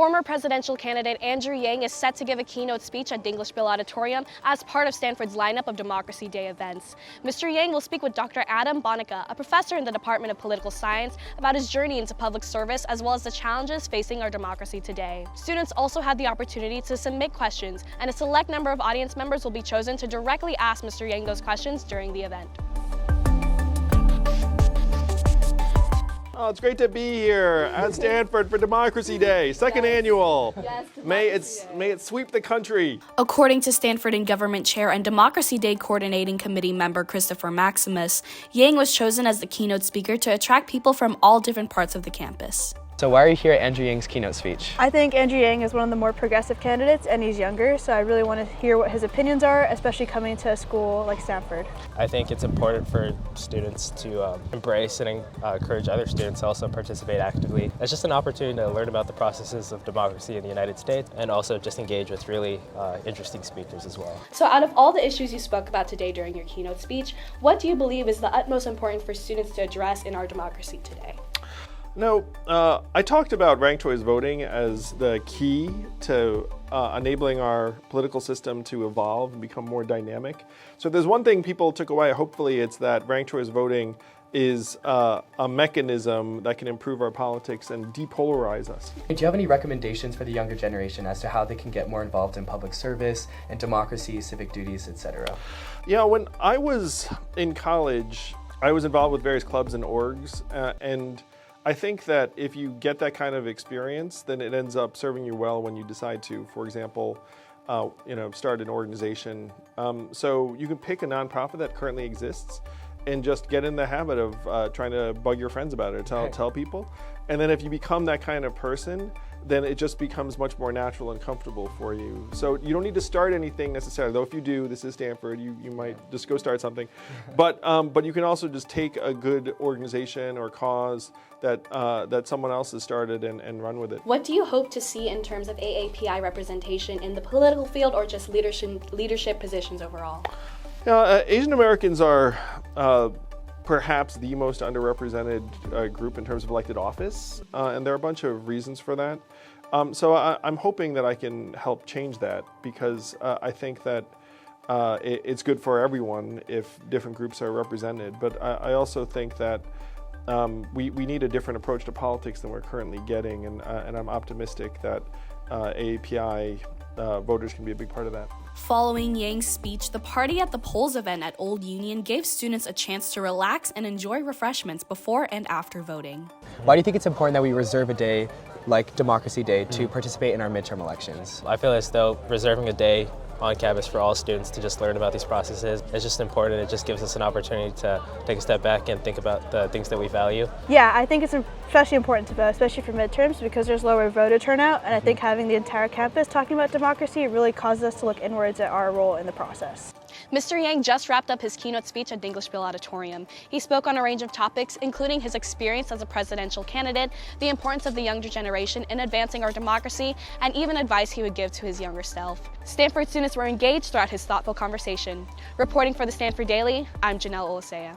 Former presidential candidate Andrew Yang is set to give a keynote speech at Dinglish-Bill Auditorium as part of Stanford's lineup of Democracy Day events. Mr. Yang will speak with Dr. Adam Bonica, a professor in the Department of Political Science, about his journey into public service as well as the challenges facing our democracy today. Students also had the opportunity to submit questions, and a select number of audience members will be chosen to directly ask Mr. Yang those questions during the event. Oh, it's great to be here at Stanford for Democracy Day, second annual. Yes, May it sweep the country. According to Stanford and Government Chair and Democracy Day Coordinating Committee member Christopher Maximus, Yang was chosen as the keynote speaker to attract people from all different parts of the campus. So why are you here at Andrew Yang's keynote speech? I think Andrew Yang is one of the more progressive candidates, and he's younger, so I really want to hear what his opinions are, especially coming to a school like Stanford. I think it's important for students to embrace and encourage other students to also participate actively. It's just an opportunity to learn about the processes of democracy in the United States and also just engage with really interesting speakers as well. So out of all the issues you spoke about today during your keynote speech, what do you believe is the utmost important for students to address in our democracy today? No, I talked about ranked choice voting as the key to enabling our political system to evolve and become more dynamic. So if there's one thing people took away, hopefully it's that ranked choice voting is a mechanism that can improve our politics and depolarize us. Do you have any recommendations for the younger generation as to how they can get more involved in public service and democracy, civic duties, etc.? Yeah, when I was in college, I was involved with various clubs and orgs, and I think that if you get that kind of experience, then it ends up serving you well when you decide to, for example, start an organization. So you can pick a nonprofit that currently exists and just get in the habit of trying to bug your friends about it, tell people. And then if you become that kind of person, then it just becomes much more natural and comfortable for you. So you don't need to start anything necessarily, though if you do, this is Stanford, you might just go start something. But you can also just take a good organization or cause that someone else has started and run with it. What do you hope to see in terms of AAPI representation in the political field or just leadership positions overall? Asian Americans are perhaps the most underrepresented group in terms of elected office, and there are a bunch of reasons for that. So I'm hoping that I can help change that, because I think that it's good for everyone if different groups are represented. But I also think that we need a different approach to politics than we're currently getting, and I'm optimistic that AAPI voters can be a big part of that. Following Yang's speech, the Party at the Polls event at Old Union gave students a chance to relax and enjoy refreshments before and after voting. Why do you think it's important that we reserve a day like Democracy Day to participate in our midterm elections? I feel as though reserving a day on campus for all students to just learn about these processes is just important. It just gives us an opportunity to take a step back and think about the things that we value. Yeah, I think it's especially important to vote, especially for midterms, because there's lower voter turnout, and I think having the entire campus talking about democracy really causes us to look inwards at our role in the process. Mr. Yang just wrapped up his keynote speech at Dinglish-Bill Auditorium. He spoke on a range of topics, including his experience as a presidential candidate, the importance of the younger generation in advancing our democracy, and even advice he would give to his younger self. Stanford students were engaged throughout his thoughtful conversation. Reporting for the Stanford Daily, I'm Janelle Olisea.